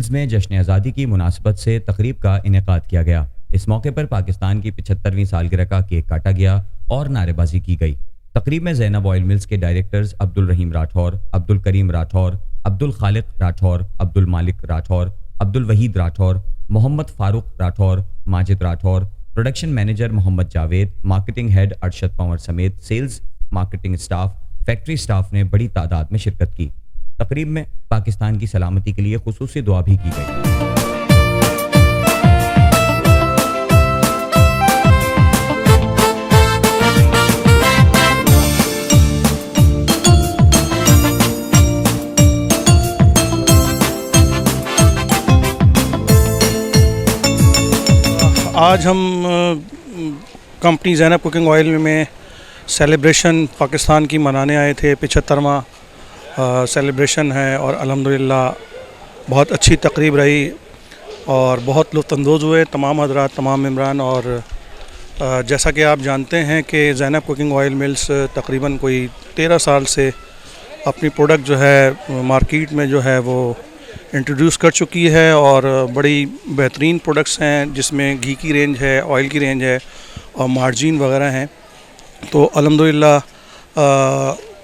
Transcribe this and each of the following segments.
Mills में जश्न आज़ादी की मुनासबत से तकरीब का इनेकाद किया गया। इस मौके पर पाकिस्तान की 75वीं सालगिरह का केक काटा गया और नारेबाजी की गई। तकरीब में ज़ैनब ऑयल मिल्स के directors Abdul Rahim Rathore, Abdul Karim Rathore, Abdul Khaliq Rathore, Abdul Malik Rathore, Abdul Waheed Rathore, Mohammed Farooq Rathore, Majid Rathore, production manager Mohammed Javed, marketing head Arshad Panwar समेत sales, marketing staff, factory staff ने बड़ी तादाद में शिरकत की। तकरीब में पाकिस्तान की सलामती के लिए खुसूसी दुआ भी की गई। आज हम कंपनी ज़ैनब कुकिंग ऑयल में सेलिब्रेशन पाकिस्तान की मनाने आए थे। 75वां सेलिब्रेशन है और अल्हम्दुलिल्लाह बहुत अच्छी तकरीब रही और बहुत लुत्फ़अंदोज़ हुए तमाम हज़रात, तमाम मेम्बरान। और जैसा कि आप जानते हैं कि ज़ैनब कुकिंग ऑयल मिल्स तकरीबन कोई 13 साल से अपनी प्रोडक्ट जो है मार्केट में जो है वो इंट्रोड्यूस कर चुकी है और बड़ी बेहतरीन प्रोडक्ट्स हैं, जिसमें घी की रेंज है, ऑयल की रेंज है और मार्जिन वगैरह हैं। तो अल्हम्दुलिल्लाह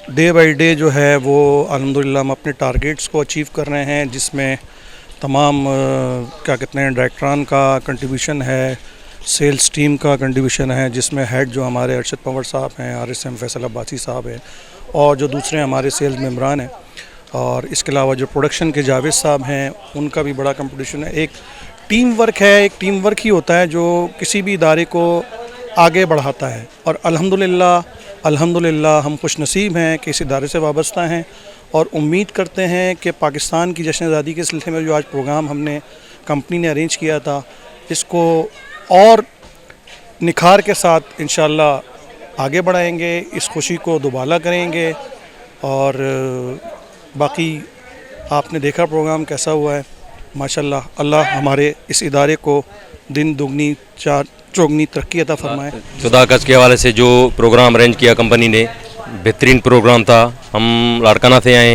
डे बाय डे जो है वो अल्हम्दुलिल्लाह हम अपने टारगेट्स को अचीव कर रहे हैं, जिसमें तमाम क्या कहते हैं डायरेक्टरान का कंट्रीब्यूशन है, सेल्स टीम का कंट्रीब्यूशन है, जिसमें हेड जो हमारे अरशद पंवर साहब हैं, RSM फैसल अब्बासी साहब हैं और जो दूसरे हमारे सेल्स मेम्बरान हैं। और इसके अलावा जो प्रोडक्शन के जावेद साहब हैं, उनका भी बड़ा कंपटीशन है। एक टीम वर्क है, एक टीम वर्क ही होता है जो किसी भी इदारे को आगे बढ़ाता है। और अल्हम्दुलिल्लाह हम खुश नसीब हैं कि इस इदारे से वाबस्ता हैं और उम्मीद करते हैं कि पाकिस्तान की जश्न आज़ादी के सिलसिले में जो आज प्रोग्राम हमने कंपनी ने अरेंज किया था, इसको और निखार के साथ इंशाअल्लाह आगे बढ़ाएंगे, इस खुशी को दुबाला करेंगे। और बाकी आपने देखा प्रोग्राम कैसा हुआ है, माशाल्लाह। अल्लाह हमारे इस इदारे को दिन दुगनी चार चौगनी तरक्की अता फरमाए। खुदा गज के हवाले से जो प्रोग्राम अरेंज किया कंपनी ने, बेहतरीन प्रोग्राम था। हम लाड़काना से आए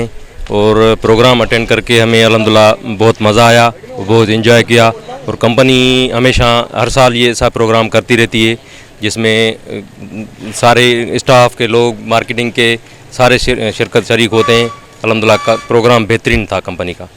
और प्रोग्राम अटेंड करके हमें अल्हम्दुलिल्लाह बहुत मज़ा आया, बहुत इंजॉय किया। और कंपनी हमेशा हर साल ये ऐसा प्रोग्राम करती रहती है, जिसमें सारे स्टाफ के लोग, मार्केटिंग के सारे शिरकत शरीक होते हैं। अल्हम्दुलिल्लाह का प्रोग्राम बेहतरीन था कंपनी का।